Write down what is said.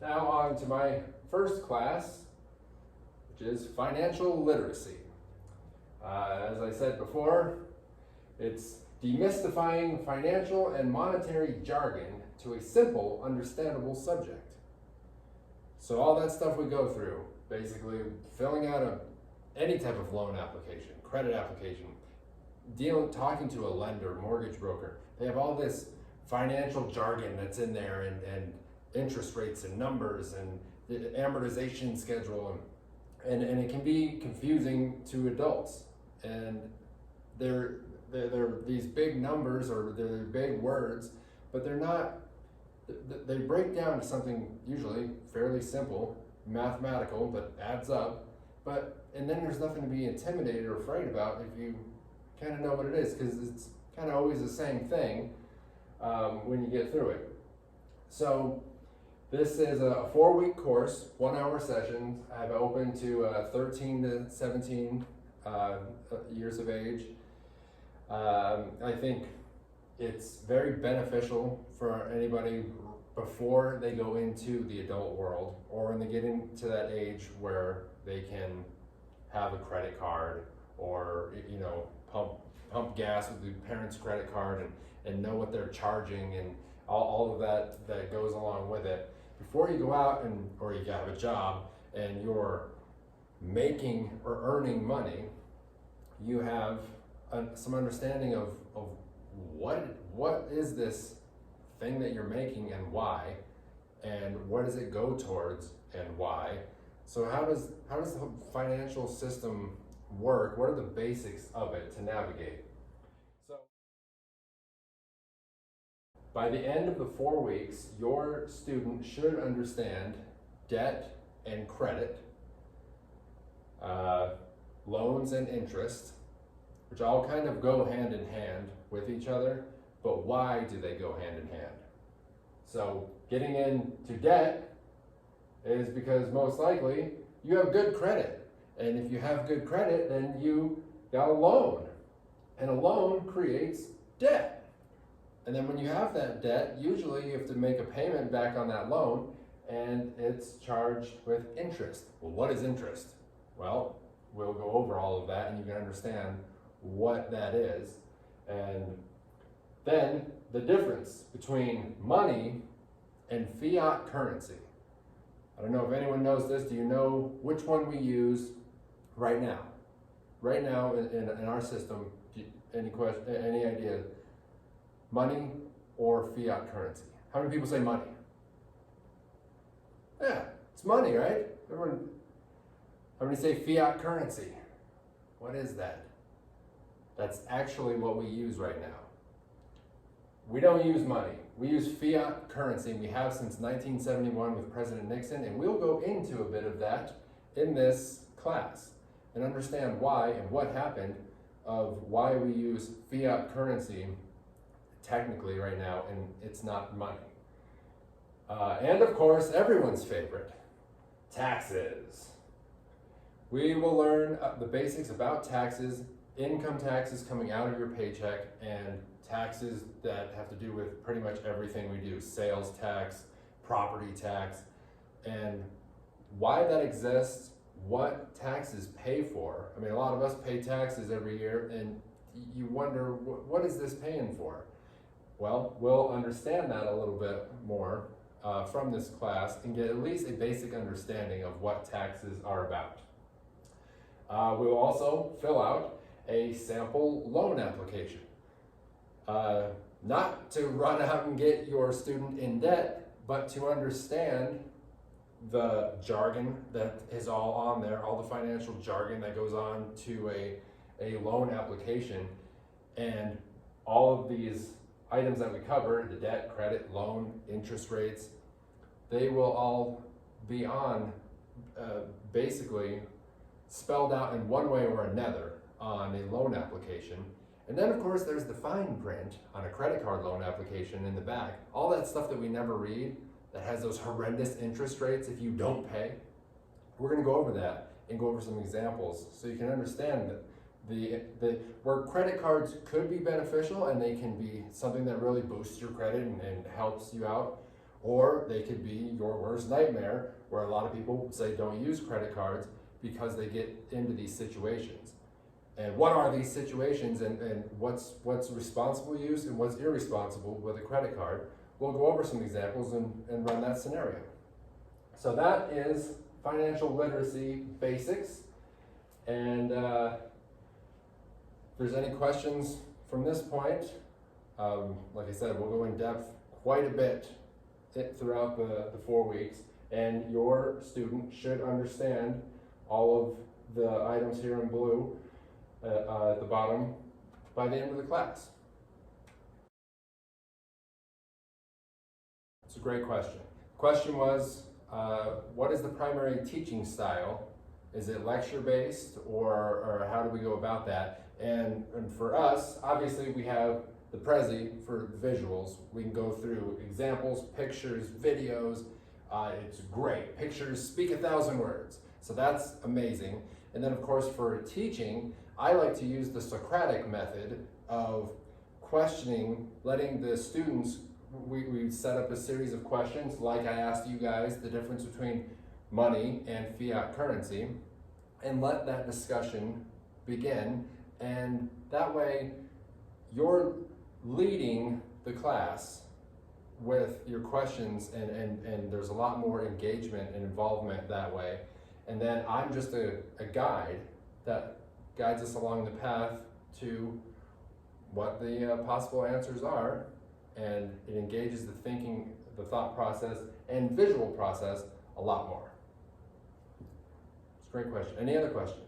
Now on to my first class, which is financial literacy. As I said before, it's demystifying financial and monetary jargon to a simple, understandable subject. So all that stuff we go through, basically filling out any type of loan application, credit application, talking to a lender, mortgage broker, they have all this financial jargon that's in there and interest rates and numbers and the amortization schedule and it can be confusing to adults. And they're these big numbers or they're big words, but they're not, they break down to something usually fairly simple, mathematical, but adds up. And then there's nothing to be intimidated or afraid about if you kind of know what it is, because it's kind of always the same thing when you get through it. So this is a 4-week course, 1-hour sessions. I've opened to 13 to 17 years of age. I think it's very beneficial for anybody before they go into the adult world or when they get into that age where they can have a credit card or pump gas with the parents' credit card and know what they're charging and all of that goes along with it. Before you go out or you have a job and you're making or earning money, you have some understanding of what is this thing that you're making and why, and what does it go towards and why. So how does the financial system work? What are the basics of it to navigate? So by the end of the 4 weeks, your student should understand debt and credit, loans and interest, which all kind of go hand in hand with each other, but why do they go hand in hand? So getting into debt is because most likely you have good credit. And if you have good credit, then you got a loan. And a loan creates debt. And then when you have that debt, usually you have to make a payment back on that loan, and it's charged with interest. Well, what is interest? Well, we'll go over all of that and you can understand what that is. And then the difference between money and fiat currency. I don't know if anyone knows this. Do you know which one we use right now? Right now in our system, any idea? Money or fiat currency? How many people say money? Yeah, it's money, right? Everyone. How many say fiat currency? What is that? That's actually what we use right now. We don't use money. We use fiat currency, and we have since 1971 with President Nixon, and we'll go into a bit of that in this class and understand why and what happened of why we use fiat currency technically right now, and it's not money. And of course, everyone's favorite, taxes. We will learn the basics about taxes, income taxes coming out of your paycheck, and taxes that have to do with pretty much everything we do, sales tax, property tax, and why that exists, what taxes pay for. I mean, a lot of us pay taxes every year, and you wonder, what is this paying for? Well, we'll understand that a little bit more from this class and get at least a basic understanding of what taxes are about. We'll also fill out a sample loan application. Not to run out and get your student in debt, but to understand the jargon that is all on there, all the financial jargon that goes on to a loan application, and all of these items that we cover, the debt, credit, loan, interest rates, they will all be on basically spelled out in one way or another on a loan application. And then of course there's the fine print on a credit card loan application in the back. All that stuff that we never read that has those horrendous interest rates if you don't pay. We're going to go over that and go over some examples so you can understand that where credit cards could be beneficial and they can be something that really boosts your credit and helps you out, Or they could be your worst nightmare, where a lot of people say don't use credit cards because they get into these situations. And what are these situations, and what's responsible use and what's irresponsible with a credit card? We'll go over some examples and run that scenario. So that is financial literacy basics. And if there's any questions from this point, like I said, we'll go in depth quite a bit throughout the 4 weeks, and your student should understand all of the items here in blue at the bottom by the end of the class. It's a great question. The question was, what is the primary teaching style? Is it lecture-based, or how do we go about that? And for us, obviously we have the Prezi for visuals. We can go through examples, pictures, videos. It's great. Pictures speak 1,000 words. So that's amazing. And then of course for teaching, I like to use the Socratic method of questioning, letting the students, we set up a series of questions, like I asked you guys, the difference between money and fiat currency, and let that discussion begin. And that way you're leading the class with your questions, and there's a lot more engagement and involvement that way. And then I'm just a guide that guides us along the path to what the possible answers are, and it engages the thinking, the thought process, and visual process a lot more. It's a great question. Any other questions?